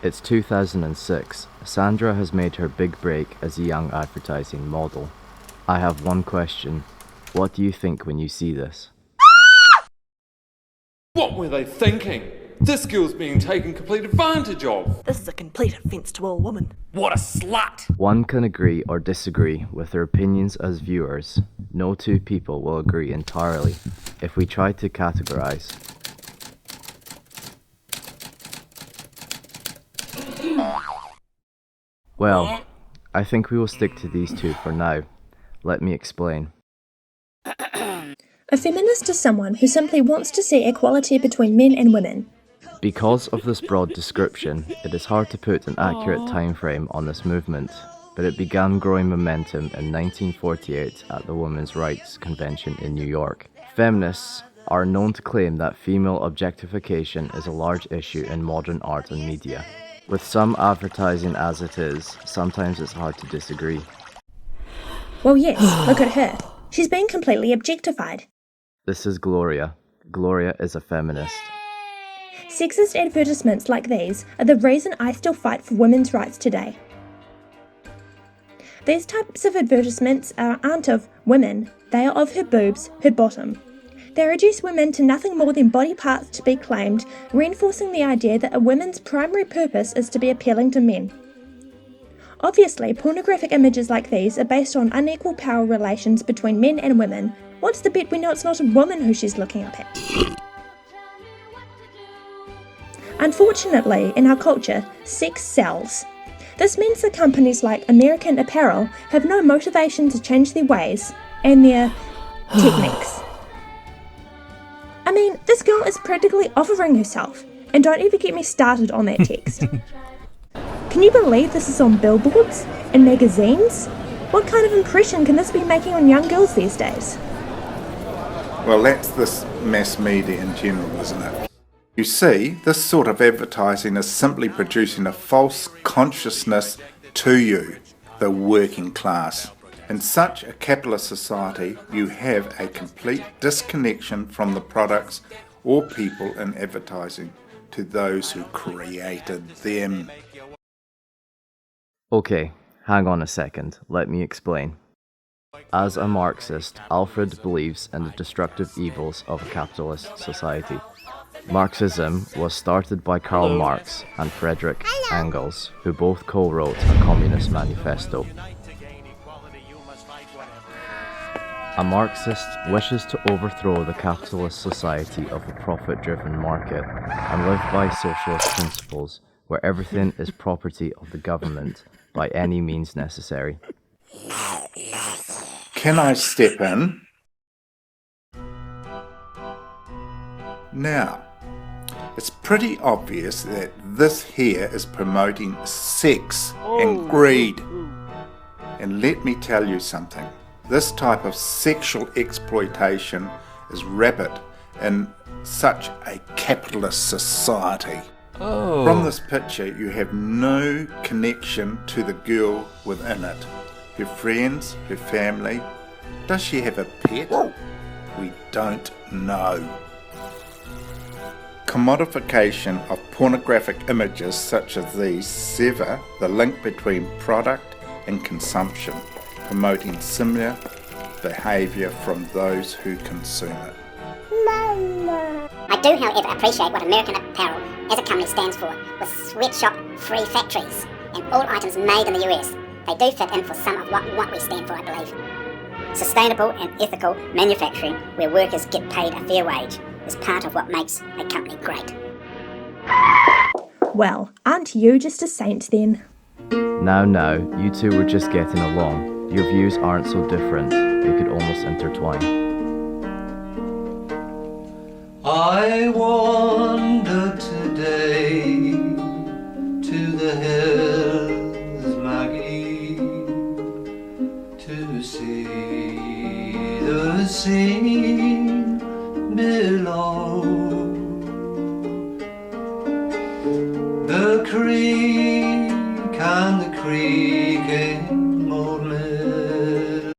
It's 2006. Sandra has made her big break as a young advertising model. I have one question. What do you think when you see this? What were they thinking? This girl's being taken complete advantage of. This is a complete offence to all women. What a slut! One can agree or disagree with their opinions as viewers. No two people will agree entirely. If we try to categorize, well, I think we will stick to these two for now. Let me explain. A feminist is someone who simply wants to see equality between men and women. Because of this broad description, it is hard to put an accurate time frame on this movement, but it began growing momentum in 1948 at the Women's Rights Convention in New York. Feminists are known to claim that female objectification is a large issue in modern art and media. With some advertising as it is, sometimes it's hard to disagree. Well, yes, look at her. She's being completely objectified. This is Gloria. Gloria is a feminist. Sexist advertisements like these are the reason I still fight for women's rights today. These types of advertisements aren't of women, they are of her boobs, her bottom. They reduce women to nothing more than body parts to be claimed, reinforcing the idea that a woman's primary purpose is to be appealing to men. Obviously, pornographic images like these are based on unequal power relations between men and women. What's the bet we know it's not a woman who she's looking up at? Unfortunately, in our culture, sex sells. This means that companies like American Apparel have no motivation to change their ways and their techniques. I mean, this girl is practically offering herself, and don't ever get me started on that text. Can you believe this is on billboards and magazines? What kind of impression can this be making on young girls these days? Well, that's this mass media in general, isn't it? You see, this sort of advertising is simply producing a false consciousness to you, the working class. In such a capitalist society, you have a complete disconnection from the products or people in advertising to those who created them. Okay, hang on a second, let me explain. As a Marxist, Alfred believes in the destructive evils of a capitalist society. Marxism was started by Karl Marx and Friedrich Engels, who both co-wrote a communist manifesto. A Marxist wishes to overthrow the capitalist society of a profit-driven market and live by socialist principles where everything is property of the government by any means necessary. Can I step in? Now, it's pretty obvious that this here is promoting sex and greed. And let me tell you something. This type of sexual exploitation is rampant in such a capitalist society. From this picture, you have no connection to the girl within it. Her friends, her family. Does she have a pet? We don't know. Commodification of pornographic images such as these sever the link between product and consumption, promoting similar behaviour from those who consume it. I do, however, appreciate what American Apparel as a company stands for, with sweatshop-free factories and all items made in the US. They do fit in for some of what we stand for, I believe. Sustainable and ethical manufacturing where workers get paid a fair wage is part of what makes a company great. Well, aren't you just a saint then? Now, you two were just getting along. Your views aren't so different, they could almost intertwine. I wander today to the hills, Maggie, to see the scene below.